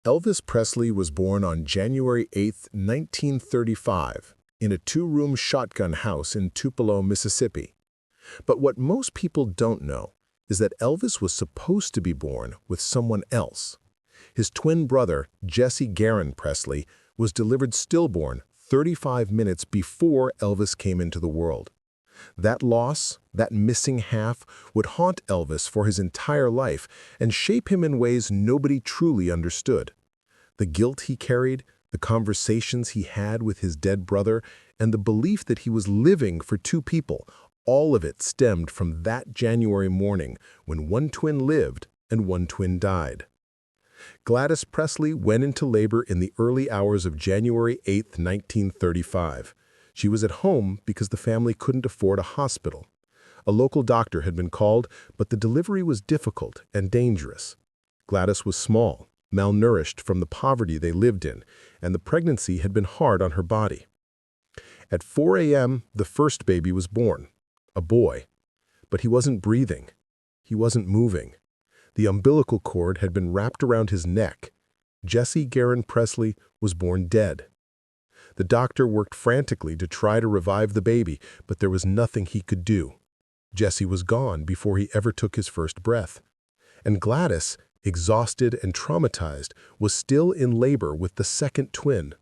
Elvis Presley was born on January 8, 1935, in a two-room shotgun house in Tupelo, Mississippi. But what most people don't know is that Elvis was supposed to be born with someone else. His twin brother, Jesse Garon Presley, was delivered stillborn 35 minutes before Elvis came into the world. That loss, that missing half, would haunt Elvis for his entire life and shape him in ways nobody truly understood. The guilt he carried, the conversations he had with his dead brother, and the belief that he was living for two people, all of it stemmed from that January morning when one twin lived and one twin died. Gladys Presley went into labor in the early hours of January 8, 1935. She was at home because the family couldn't afford a hospital. A local doctor had been called, but the delivery was difficult and dangerous. Gladys was small, malnourished from the poverty they lived in, and the pregnancy had been hard on her body. At 4 a.m., the first baby was born, a boy. But he wasn't breathing. He wasn't moving. The umbilical cord had been wrapped around his neck. Jesse Garon Presley was born dead. The doctor worked frantically to try to revive the baby, but there was nothing he could do. Jesse was gone before he ever took his first breath. And Gladys, exhausted and traumatized, was still in labor with the second twin.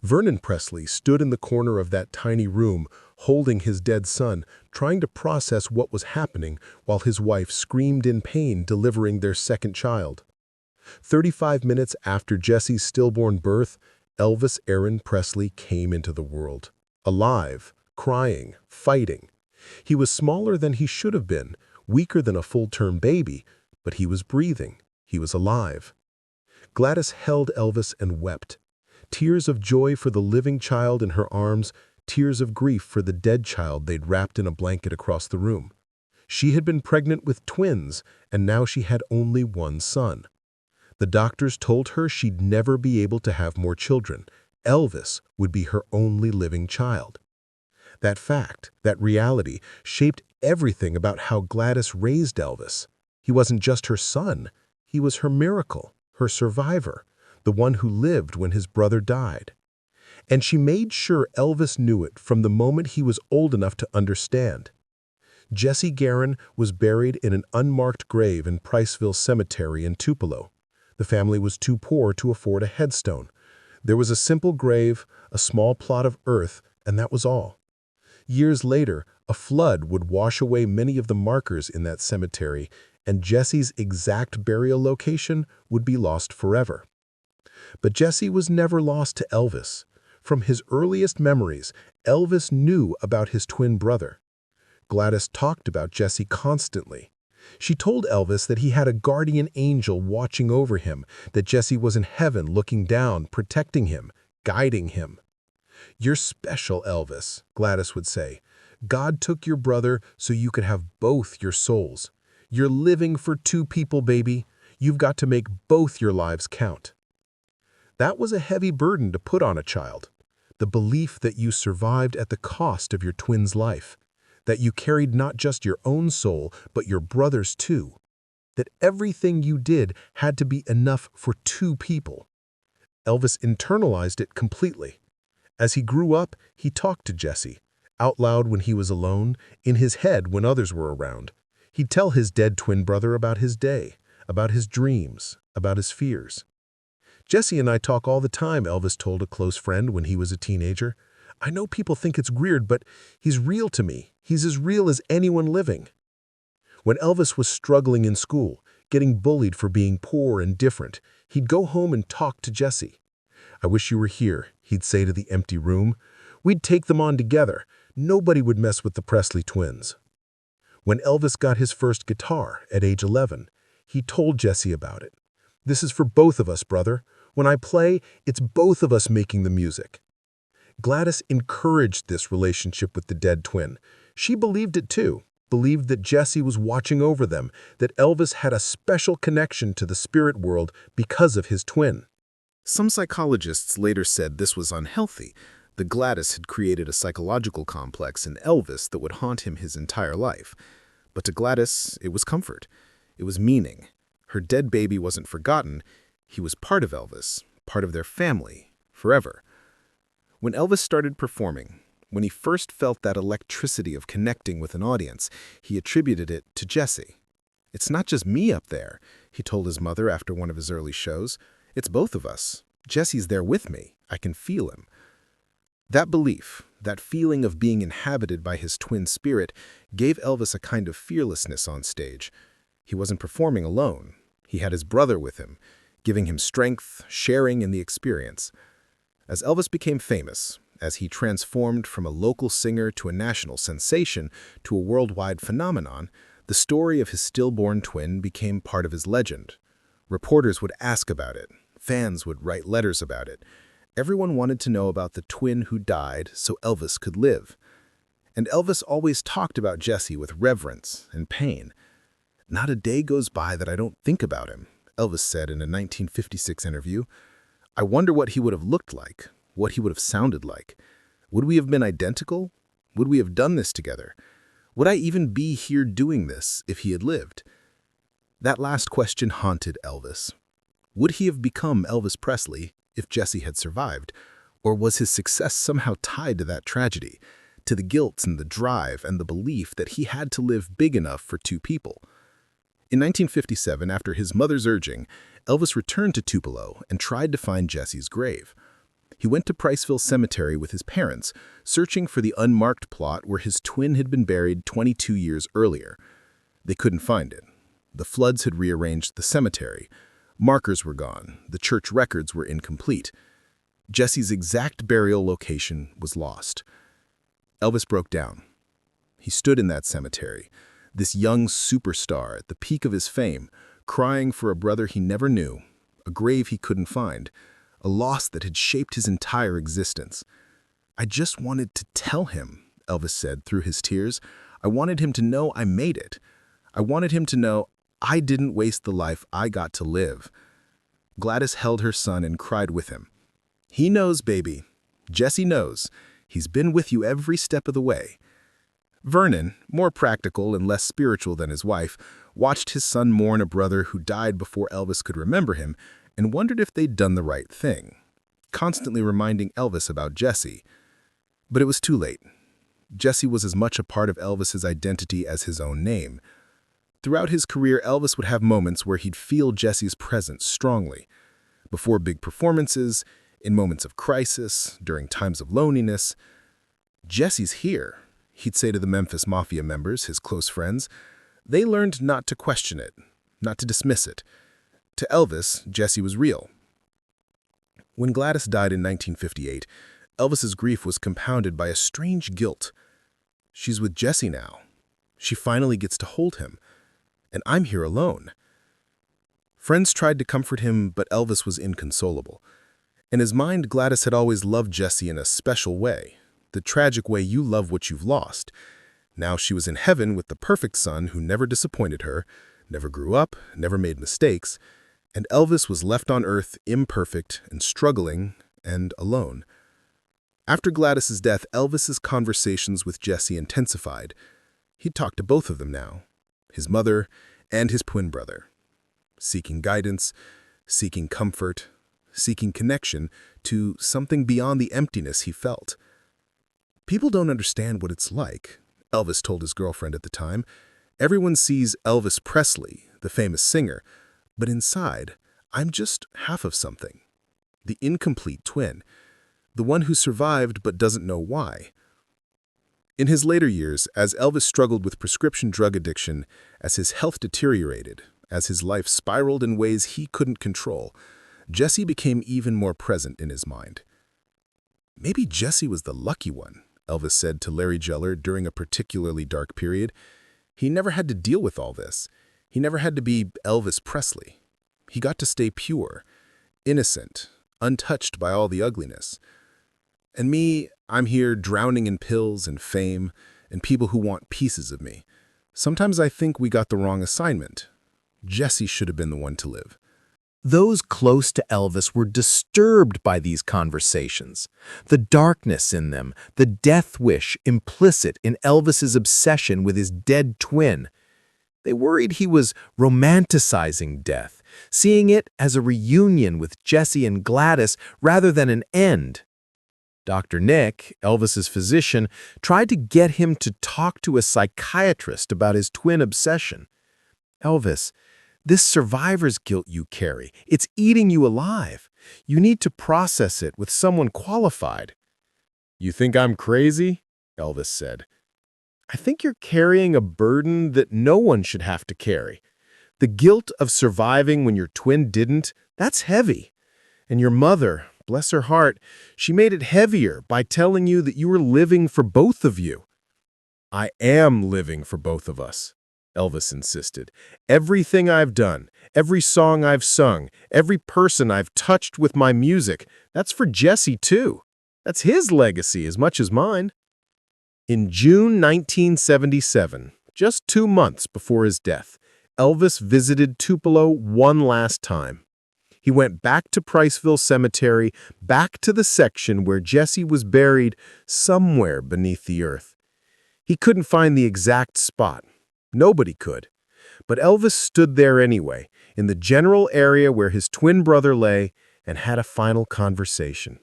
Vernon Presley stood in the corner of that tiny room, holding his dead son, trying to process what was happening while his wife screamed in pain delivering their second child. 35 minutes after Jesse's stillborn birth, Elvis Aaron Presley came into the world, alive, crying, fighting. He was smaller than he should have been, weaker than a full-term baby, but he was breathing. He was alive. Gladys held Elvis and wept. Tears of joy for the living child in her arms, tears of grief for the dead child they'd wrapped in a blanket across the room. She had been pregnant with twins, and now she had only one son. The doctors told her she'd never be able to have more children. Elvis would be her only living child. That fact, that reality, shaped everything about how Gladys raised Elvis. He wasn't just her son. He was her miracle, her survivor, the one who lived when his brother died. And she made sure Elvis knew it from the moment he was old enough to understand. Jesse Garon was buried in an unmarked grave in Priceville Cemetery in Tupelo. The family was too poor to afford a headstone. There was a simple grave, a small plot of earth, and that was all. Years later, a flood would wash away many of the markers in that cemetery, and Jesse's exact burial location would be lost forever. But Jesse was never lost to Elvis. From his earliest memories, Elvis knew about his twin brother. Gladys talked about Jesse constantly. She told Elvis that he had a guardian angel watching over him, that Jesse was in heaven looking down, protecting him, guiding him. "You're special, Elvis," Gladys would say. "God took your brother so you could have both your souls. You're living for two people, baby. You've got to make both your lives count." That was a heavy burden to put on a child. The belief that you survived at the cost of your twin's life, that you carried not just your own soul, but your brother's too, that everything you did had to be enough for two people. Elvis internalized it completely. As he grew up, he talked to Jesse, out loud when he was alone, in his head when others were around. He'd tell his dead twin brother about his day, about his dreams, about his fears. "Jesse and I talk all the time," Elvis told a close friend when he was a teenager. "I know people think it's weird, but he's real to me. He's as real as anyone living." When Elvis was struggling in school, getting bullied for being poor and different, he'd go home and talk to Jesse. "I wish you were here," he'd say to the empty room. "We'd take them on together. Nobody would mess with the Presley twins." When Elvis got his first guitar at age 11, he told Jesse about it. "This is for both of us, brother. When I play, it's both of us making the music." Gladys encouraged this relationship with the dead twin. She believed it too, believed that Jesse was watching over them, that Elvis had a special connection to the spirit world because of his twin. Some psychologists later said this was unhealthy, that Gladys had created a psychological complex in Elvis that would haunt him his entire life. But to Gladys, it was comfort. It was meaning. Her dead baby wasn't forgotten. He was part of Elvis, part of their family, forever. When Elvis started performing, when he first felt that electricity of connecting with an audience, he attributed it to Jesse. "It's not just me up there," he told his mother after one of his early shows. "It's both of us. Jesse's there with me. I can feel him." That belief, that feeling of being inhabited by his twin spirit, gave Elvis a kind of fearlessness on stage. He wasn't performing alone. He had his brother with him, giving him strength, sharing in the experience. As Elvis became famous, as he transformed from a local singer to a national sensation to a worldwide phenomenon, the story of his stillborn twin became part of his legend. Reporters would ask about it. Fans would write letters about it. Everyone wanted to know about the twin who died so Elvis could live. And Elvis always talked about Jesse with reverence and pain. "Not a day goes by that I don't think about him," Elvis said in a 1956 interview. "I wonder what he would have looked like, what he would have sounded like. Would we have been identical? Would we have done this together? Would I even be here doing this if he had lived?" That last question haunted Elvis. Would he have become Elvis Presley if Jesse had survived? Or was his success somehow tied to that tragedy, to the guilt and the drive and the belief that he had to live big enough for two people? In 1957, after his mother's urging, Elvis returned to Tupelo and tried to find Jesse's grave. He went to Priceville Cemetery with his parents, searching for the unmarked plot where his twin had been buried 22 years earlier. They couldn't find it. The floods had rearranged the cemetery. Markers were gone. The church records were incomplete. Jesse's exact burial location was lost. Elvis broke down. He stood in that cemetery, this young superstar at the peak of his fame, crying for a brother he never knew, a grave he couldn't find, a loss that had shaped his entire existence. "I just wanted to tell him," Elvis said through his tears. "I wanted him to know I made it. I wanted him to know I didn't waste the life I got to live." Gladys held her son and cried with him. "He knows, baby. Jesse knows. He's been with you every step of the way." Vernon, more practical and less spiritual than his wife, watched his son mourn a brother who died before Elvis could remember him and wondered if they'd done the right thing, constantly reminding Elvis about Jesse. But it was too late. Jesse was as much a part of Elvis's identity as his own name. Throughout his career, Elvis would have moments where he'd feel Jesse's presence strongly. Before big performances, in moments of crisis, during times of loneliness. "Jesse's here," he'd say to the Memphis Mafia members, his close friends. They learned not to question it, not to dismiss it. To Elvis, Jesse was real. When Gladys died in 1958, Elvis's grief was compounded by a strange guilt. She's with Jesse now. She finally gets to hold him. And I'm here alone. Friends tried to comfort him, but Elvis was inconsolable. In his mind, Gladys had always loved Jesse in a special way, the tragic way you love what you've lost. Now she was in heaven with the perfect son who never disappointed her, never grew up, never made mistakes, and Elvis was left on earth imperfect and struggling and alone. After Gladys's death, Elvis's conversations with Jesse intensified. He'd talk to both of them now, his mother and his twin brother, seeking guidance, seeking comfort, seeking connection to something beyond the emptiness he felt. "People don't understand what it's like," Elvis told his girlfriend at the time. "Everyone sees Elvis Presley, the famous singer, but inside, I'm just half of something. The incomplete twin, the one who survived but doesn't know why." In his later years, as Elvis struggled with prescription drug addiction, as his health deteriorated, as his life spiraled in ways he couldn't control, Jesse became even more present in his mind. "Maybe Jesse was the lucky one," Elvis said to Larry Geller during a particularly dark period. "He never had to deal with all this. He never had to be Elvis Presley. He got to stay pure, innocent, untouched by all the ugliness. And me, I'm here drowning in pills and fame and people who want pieces of me. Sometimes I think we got the wrong assignment. Jesse should have been the one to live." Those close to Elvis were disturbed by these conversations. The darkness in them, the death wish implicit in Elvis's obsession with his dead twin. They worried he was romanticizing death, seeing it as a reunion with Jesse and Gladys rather than an end. Dr. Nick, Elvis's physician, tried to get him to talk to a psychiatrist about his twin obsession. "Elvis, this survivor's guilt you carry, it's eating you alive. You need to process it with someone qualified." "You think I'm crazy?" Elvis said. "I think you're carrying a burden that no one should have to carry. The guilt of surviving when your twin didn't, that's heavy. And your mother, bless her heart, she made it heavier by telling you that you were living for both of you." "I am living for both of us," Elvis insisted. "Everything I've done, every song I've sung, every person I've touched with my music, that's for Jesse too. That's his legacy as much as mine." In June 1977, just 2 months before his death, Elvis visited Tupelo one last time. He went back to Priceville Cemetery, back to the section where Jesse was buried somewhere beneath the earth. He couldn't find the exact spot. Nobody could. But Elvis stood there anyway, in the general area where his twin brother lay, and had a final conversation.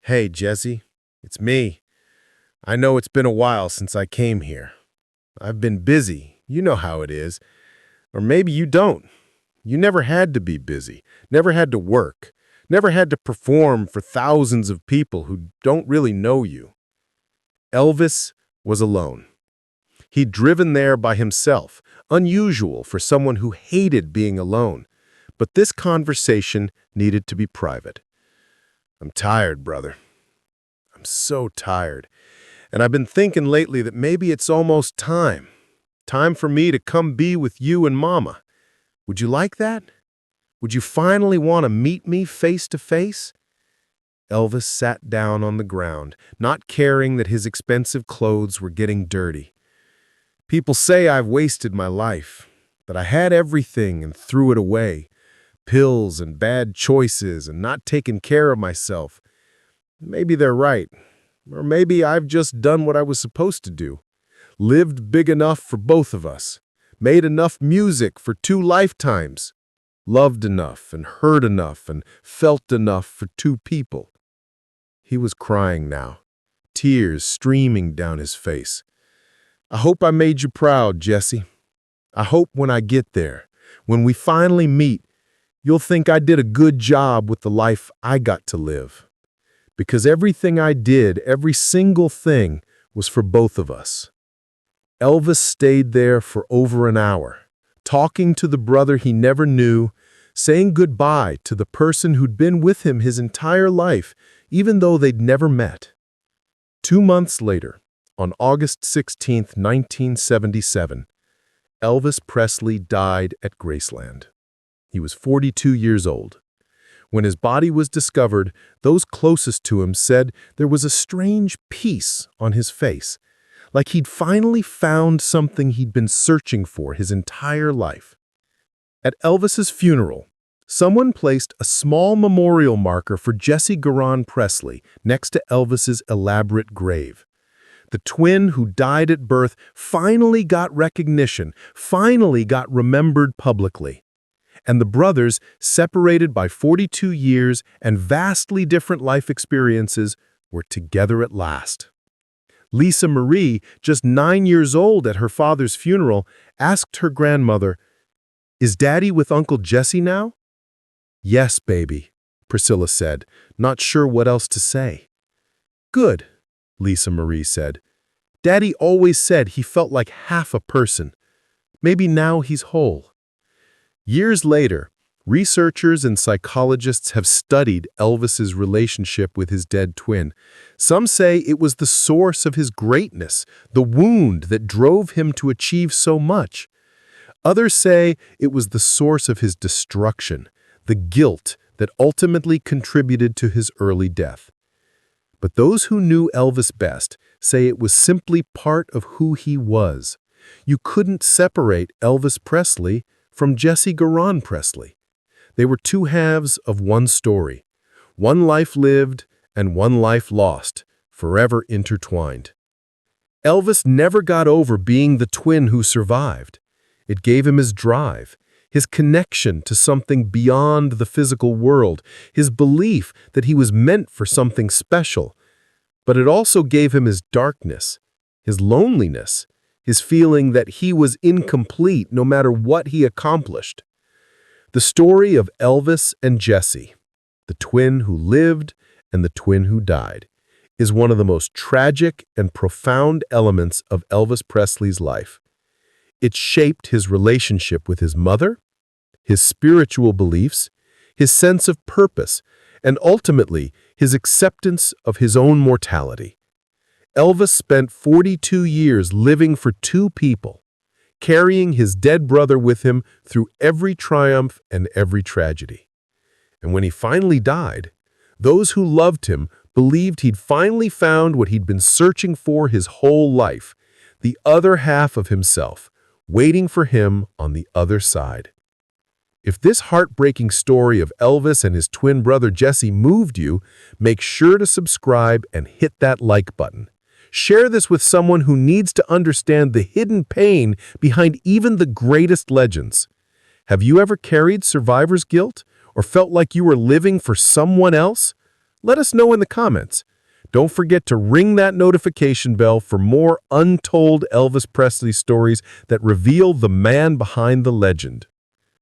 "Hey, Jesse, it's me. I know it's been a while since I came here. I've been busy, you know how it is. Or maybe you don't. You never had to be busy, never had to work, never had to perform for thousands of people who don't really know you." Elvis was alone. He'd driven there by himself, unusual for someone who hated being alone. But this conversation needed to be private. "I'm tired, brother. I'm so tired. And I've been thinking lately that maybe it's almost time. Time for me to come be with you and Mama. Would you like that? Would you finally want to meet me face to face?" Elvis sat down on the ground, not caring that his expensive clothes were getting dirty. "People say I've wasted my life, that I had everything and threw it away. Pills and bad choices and not taking care of myself. Maybe they're right. Or maybe I've just done what I was supposed to do. Lived big enough for both of us. Made enough music for 2 lifetimes. Loved enough and heard enough and felt enough for 2 people." He was crying now, tears streaming down his face. "I hope I made you proud, Jesse. I hope when I get there, when we finally meet, you'll think I did a good job with the life I got to live. Because everything I did, every single thing, was for both of us." Elvis stayed there for over an hour, talking to the brother he never knew, saying goodbye to the person who'd been with him his entire life, even though they'd never met. 2 months later, on August 16, 1977, Elvis Presley died at Graceland. He was 42 years old. When his body was discovered, those closest to him said there was a strange peace on his face, like he'd finally found something he'd been searching for his entire life. At Elvis's funeral, someone placed a small memorial marker for Jesse Garon Presley next to Elvis's elaborate grave. The twin who died at birth finally got recognition, finally got remembered publicly. And the brothers, separated by 42 years and vastly different life experiences, were together at last. Lisa Marie, just 9 years old at her father's funeral, asked her grandmother, "Is Daddy with Uncle Jesse now?" "Yes, baby," Priscilla said, not sure what else to say. "Good," Lisa Marie said. "Daddy always said he felt like half a person. Maybe now he's whole." Years later, researchers and psychologists have studied Elvis's relationship with his dead twin. Some say it was the source of his greatness, the wound that drove him to achieve so much. Others say it was the source of his destruction, the guilt that ultimately contributed to his early death. But those who knew Elvis best say it was simply part of who he was. You couldn't separate Elvis Presley from Jesse Garon Presley. They were 2 halves of one story, one life lived and one life lost, forever intertwined. Elvis never got over being the twin who survived. It gave him his drive, his connection to something beyond the physical world, his belief that he was meant for something special. But it also gave him his darkness, his loneliness, his feeling that he was incomplete no matter what he accomplished. The story of Elvis and Jesse, the twin who lived and the twin who died, is one of the most tragic and profound elements of Elvis Presley's life. It shaped his relationship with his mother, his spiritual beliefs, his sense of purpose, and ultimately his acceptance of his own mortality. Elvis spent 42 years living for two people, carrying his dead brother with him through every triumph and every tragedy. And when he finally died, those who loved him believed he'd finally found what he'd been searching for his whole life, the other half of himself, waiting for him on the other side. If this heartbreaking story of Elvis and his twin brother Jesse moved you, make sure to subscribe and hit that like button. Share this with someone who needs to understand the hidden pain behind even the greatest legends. Have you ever carried survivor's guilt or felt like you were living for someone else? Let us know in the comments. Don't forget to ring that notification bell for more untold Elvis Presley stories that reveal the man behind the legend.